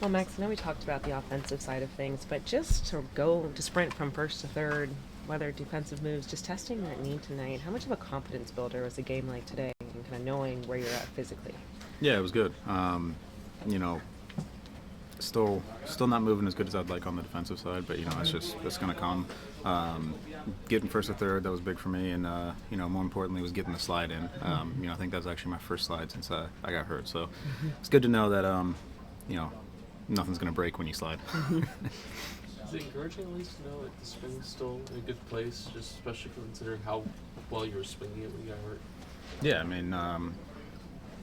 Well, Max, I know we talked about the offensive side of things, but just to sprint from first to third, whether defensive moves, just testing that knee tonight, how much of a confidence builder was a game like today and kind of knowing where you're at physically? Yeah, it was good. You know, still not moving as good as I'd like on the defensive side, but that's going to come. Getting first to third, that was big for me, and more importantly was getting the slide in. I think that was actually my first slide since I got hurt, so it's good to know that nothing's going to break when you slide. Is it encouraging at least to know that the swing's still in a good place, just especially considering how well you were swinging it when you got hurt? Yeah, I mean, I don't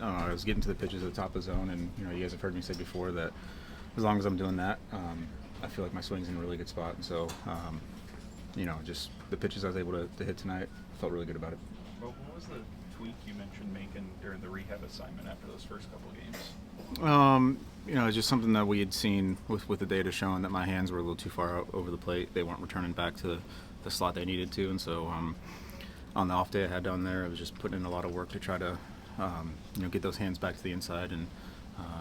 know, I was getting to the pitches at the top of the zone, and you guys have heard me say before that as long as I'm doing that, I feel like my swing's in a really good spot. And so, just the pitches I was able to hit tonight, felt really good about it. Well, what was the tweak you mentioned making during the rehab assignment after those first couple of games? It's just something that we had seen with the data showing that my hands were a little too far out over the plate. They weren't returning back to the slot they needed to, and so on the off day I had down there, I was just putting in a lot of work to try to get those hands back to the inside, and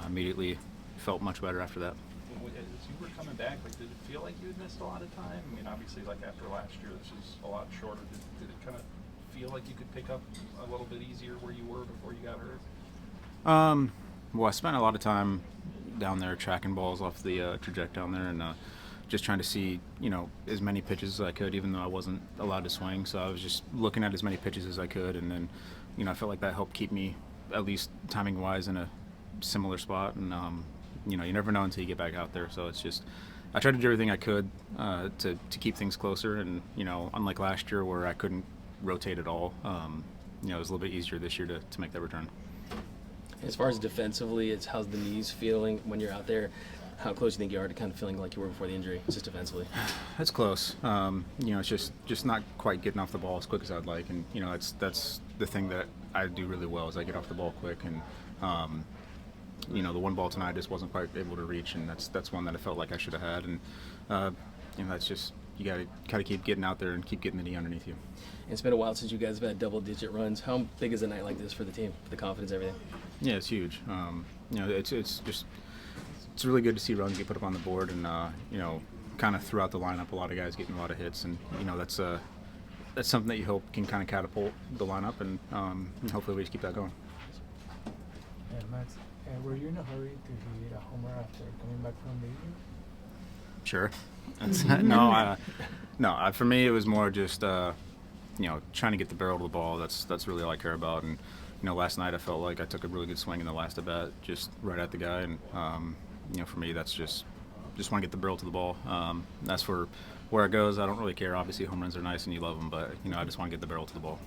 immediately felt much better after that. As you were coming back, did it feel like you had missed a lot of time? I mean, obviously, after last year, this is a lot shorter. Did it kind of feel like you could pick up a little bit easier where you were before you got hurt? Well, I spent a lot of time down there tracking balls off the trajectory down there, and just trying to see, as many pitches as I could, even though I wasn't allowed to swing. So I was just looking at as many pitches as I could, and then, I felt like that helped keep me, at least timing-wise, in a similar spot. And you never know until you get back out there. So it's just, I tried to do everything I could to keep things closer. And unlike last year where I couldn't rotate at all, it was a little bit easier this year to make that return. As far as defensively, how's the knees feeling when you're out there? How close do you think you are to kind of feeling like you were before the injury, just defensively? That's close. It's just not quite getting off the ball as quick as I'd like, and that's the thing that I do really well is I get off the ball quick, and the one ball tonight I just wasn't quite able to reach, and that's one that I felt like I should have had, and that's just, you got to kind of keep getting out there and keep getting the knee underneath you. It's been a while since you guys have had double-digit runs. How big is a night like this for the team, the confidence, everything? Yeah, it's huge. It's really good to see runs get put up on the board, and kind of throughout the lineup, a lot of guys getting a lot of hits, and that's something that you hope can kind of catapult the lineup, and hopefully we just keep that going. Yeah, Max, were you in a hurry to hit a homer after coming back from the injury? Sure. No. For me, it was more just trying to get the barrel to the ball. That's really all I care about. And last night I felt like I took a really good swing in the last at bat, just right at the guy. And for me, that's just want to get the barrel to the ball. That's for where it goes. I don't really care. Obviously, home runs are nice and you love them, but I just want to get the barrel to the ball.